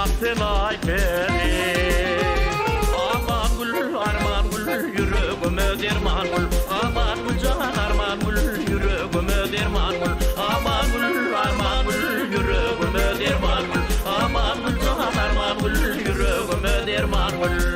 Akselay peri Aman gül arman gül yüreğime derman gül Aman gül can arman gül yüreğime derman gül Aman gül arman gül yüreğime derman gül Aman gül can arman gül yüreğime derman gül